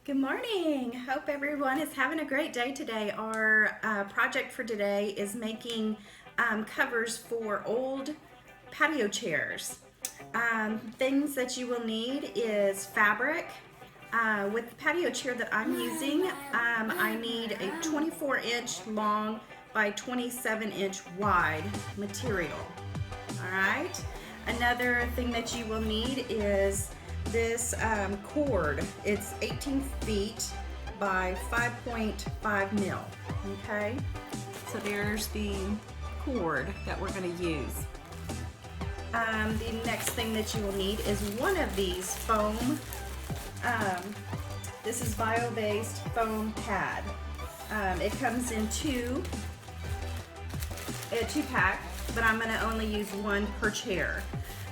Good morning. Hope everyone is having a great day today. Our project for today is making covers for old patio chairs. Things that you will need is fabric. With the patio chair that I'm using, I need a 24-inch long by 27-inch wide material. All right. Another thing that you will need is this cord. It's 18 feet by 5.5 mil. Okay, so there's the cord that we're going to use. The next thing that you will need is one of these foam. This is bio-based foam pad. It comes in a two-pack, but I'm going to only use one per chair.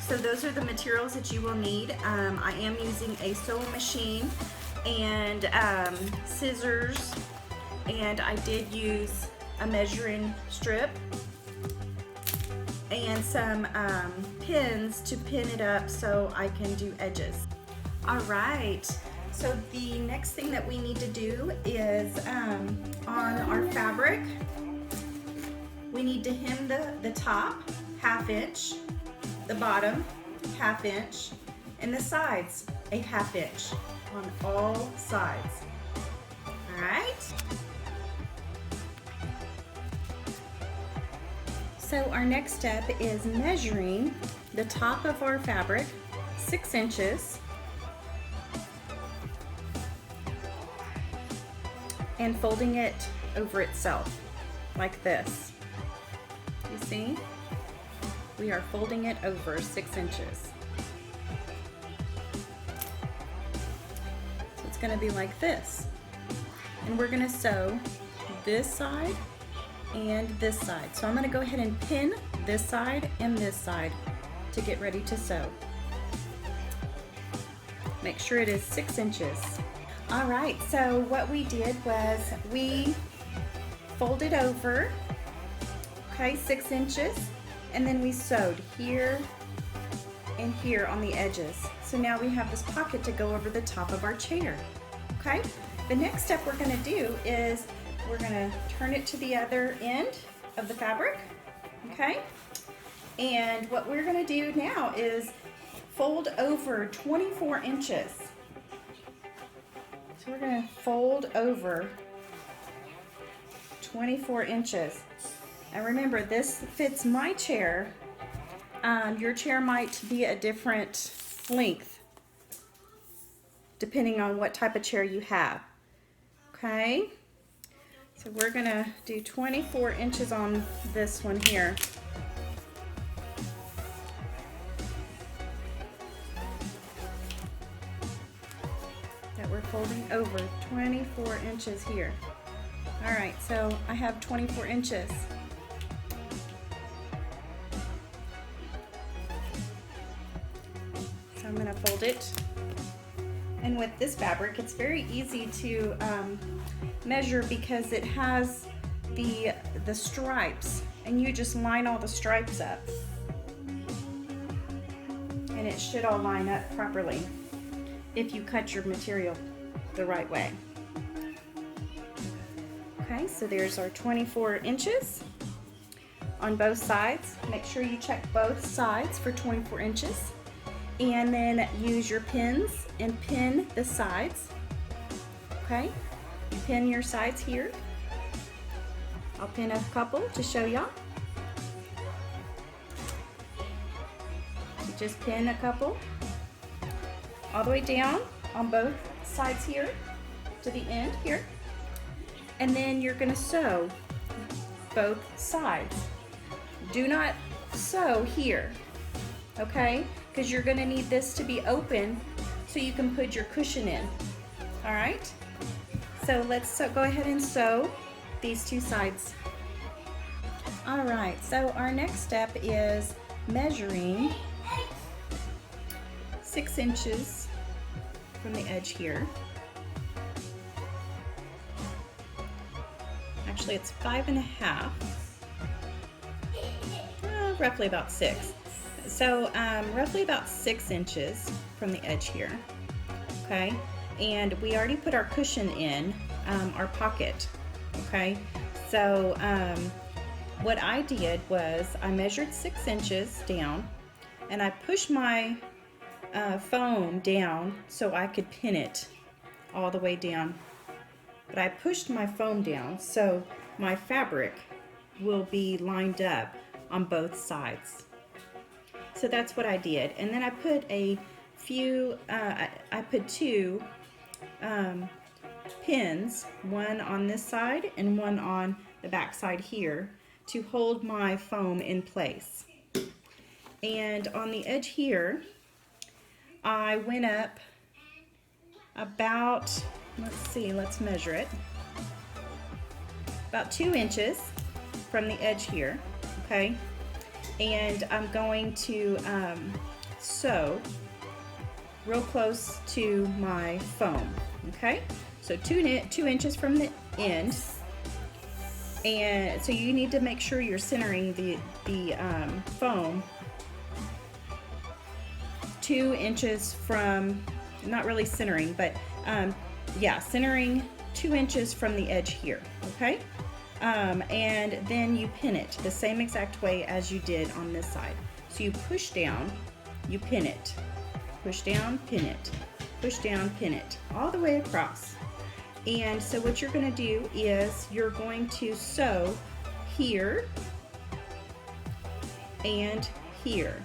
So those are the materials that you will need. I am using a sewing machine and scissors, and I did use a measuring strip and some pins to pin it up so I can do edges. All right, so the next thing that we need to do is on our fabric, we need to hem the top 1/2 inch, the bottom 1/2 inch, and the sides a 1/2 inch on all sides. All right. So our next step is measuring the top of our fabric 6 inches and folding it over itself like this. You see? We are folding it over 6 inches. So it's going to be like this. And we're going to sew this side and this side. So I'm going to go ahead and pin this side and this side to get ready to sew. Make sure it is 6 inches. All right, so what we did was we folded over, okay, 6 inches. And then we sewed here and here on the edges. So now we have this pocket to go over the top of our chair, okay? The next step we're gonna do is we're gonna turn it to the other end of the fabric, okay? And what we're gonna do now is fold over 24 inches. So we're gonna fold over 24 inches. And remember, this fits my chair. Your chair might be a different length depending on what type of chair you have. Okay, so we're gonna do 24 inches on this one here. That we're folding over 24 inches here. All right, so I have 24 inches. So I'm going to fold it, and with this fabric it's very easy to measure because it has the stripes, and you just line all the stripes up and it should all line up properly if you cut your material the right way. Okay, so there's our 24 inches on both sides. Make sure you check both sides for 24 inches. And then use your pins and pin the sides. Okay, you pin your sides here. I'll pin a couple to show y'all. You just pin a couple all the way down on both sides here to the end here. And then you're going to sew both sides. Do not sew here, okay? Because you're going to need this to be open so you can put your cushion in. All right, so let's go ahead and sew these two sides. All right, so our next step is measuring 6 inches from the edge here. Actually, it's 5.5, roughly about 6. So roughly about 6 inches from the edge here. Okay, and we already put our cushion in our pocket, okay? So what I did was I measured 6 inches down, and I pushed my foam down so I could pin it all the way down. But I pushed my foam down so my fabric will be lined up on both sides. So that's what I did. And then I put a few, I put 2 pins, one on this side and one on the back side here, to hold my foam in place. And on the edge here, I went up about, let's measure it, about 2 inches from the edge here, okay? And I'm going to sew real close to my foam, okay? So 2 inches from the end, and so you need to make sure you're centering the foam 2 inches from, not really centering, but yeah, centering 2 inches from the edge here, okay? And then you pin it the same exact way as you did on this side. So you push down, you pin it, push down, pin it, push down, pin it, all the way across. And so what you're going to do is you're going to sew here and here,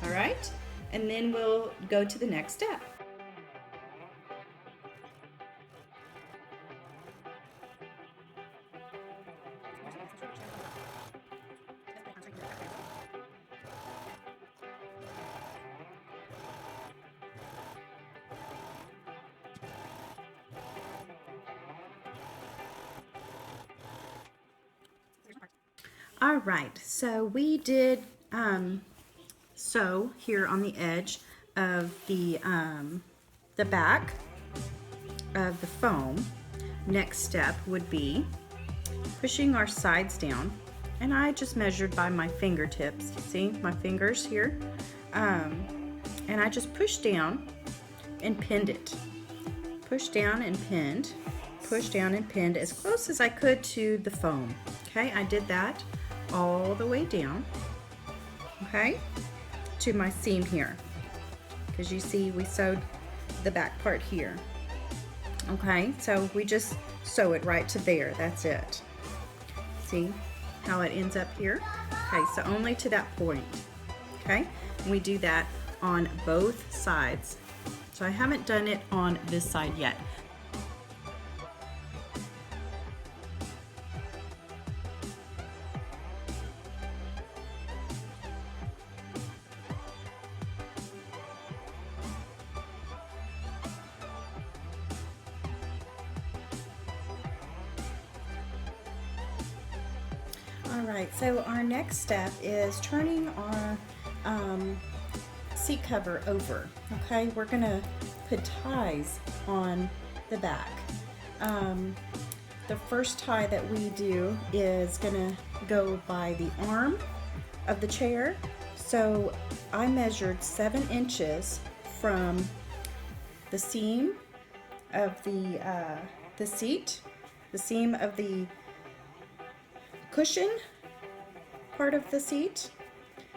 all right? And then we'll go to the next step. All right, so we did sew here on the edge of the back of the foam. Next step would be pushing our sides down, and I just measured by my fingertips. See my fingers here, and I just pushed down and pinned it. Push down and pinned, push down and pinned as close as I could to the foam. Okay, I did that all the way down, okay, to my seam here, because you see we sewed the back part here. Okay, so we just sew it right to there. That's it. See how it ends up here? Okay, so only to that point. Okay, and we do that on both sides. So I haven't done it on this side yet. Alright, so our next step is turning our seat cover over. Okay, we're going to put ties on the back. The first tie that we do is going to go by the arm of the chair. So I measured 7 inches from the seam of the seat, the seam of the cushion part of the seat.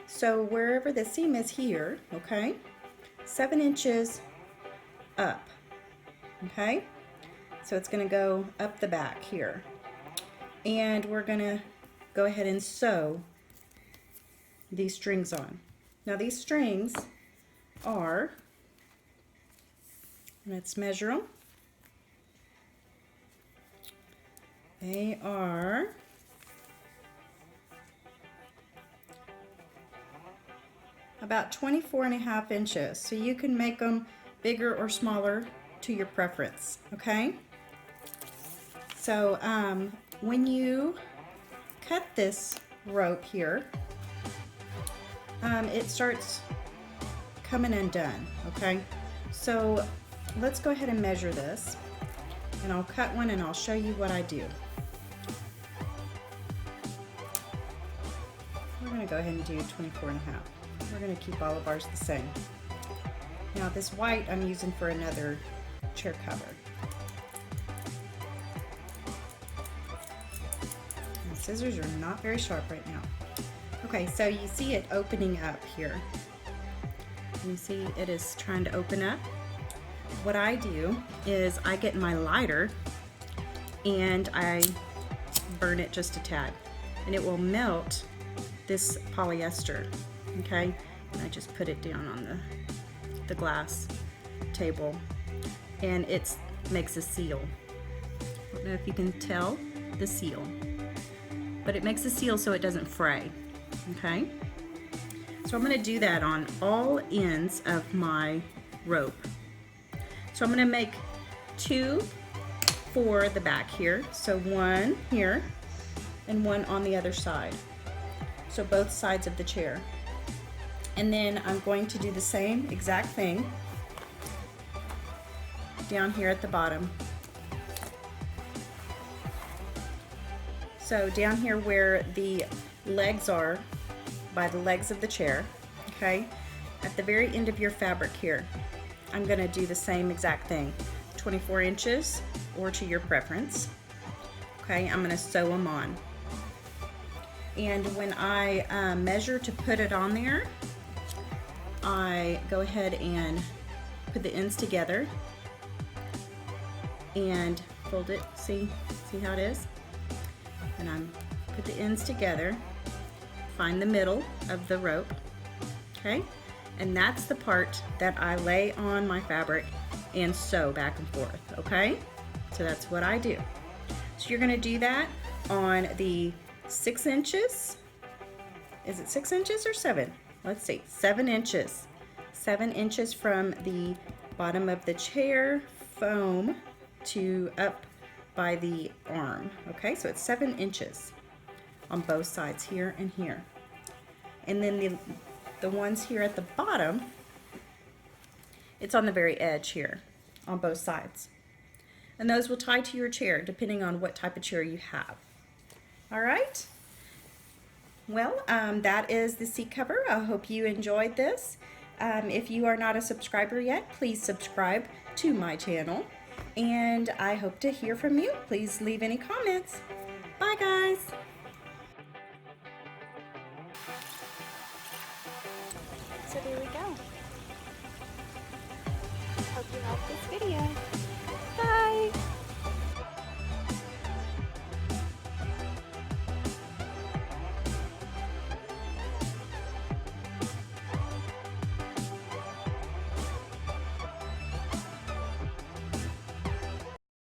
So wherever the seam is here, okay, 7 inches up, okay? So it's going to go up the back here. And we're going to go ahead and sew these strings on. Now these strings are, let's measure them. They are about 24.5 inches. So you can make them bigger or smaller to your preference, okay? So when you cut this rope here, it starts coming undone, okay? So let's go ahead and measure this, and I'll cut one and I'll show you what I do. We're gonna go ahead and do 24.5. We're gonna keep all of ours the same. Now this white I'm using for another chair cover. The scissors are not very sharp right now. Okay, so you see it opening up here. You see it is trying to open up. What I do is I get my lighter and I burn it just a tad, and it will melt this polyester, okay? And I just put it down on the glass table, and it makes a seal. I don't know if you can tell the seal, but it makes a seal so it doesn't fray, okay? So I'm going to do that on all ends of my rope. So I'm going to make 2 for the back here. So 1 here and 1 on the other side. So both sides of the chair. And then I'm going to do the same exact thing down here at the bottom. So down here where the legs are, by the legs of the chair, okay, at the very end of your fabric here, I'm going to do the same exact thing, 24 inches or to your preference. Okay, I'm going to sew them on. And when I measure to put it on there, I go ahead and put the ends together and fold it. See how it is? And I put the ends together, find the middle of the rope, okay? And that's the part that I lay on my fabric and sew back and forth, okay? So that's what I do. So you're gonna do that on the 6 inches. Is it 6 inches or 7? Let's see, 7 inches. 7 inches from the bottom of the chair foam to up by the arm, okay? So it's 7 inches on both sides, here and here. And then the ones here at the bottom, it's on the very edge here on both sides. And those will tie to your chair depending on what type of chair you have. All right? Well, that is the seat cover. I hope you enjoyed this. If you are not a subscriber yet, please subscribe to my channel. And I hope to hear from you. Please leave any comments. Bye, guys. So there we go. Hope you liked this video.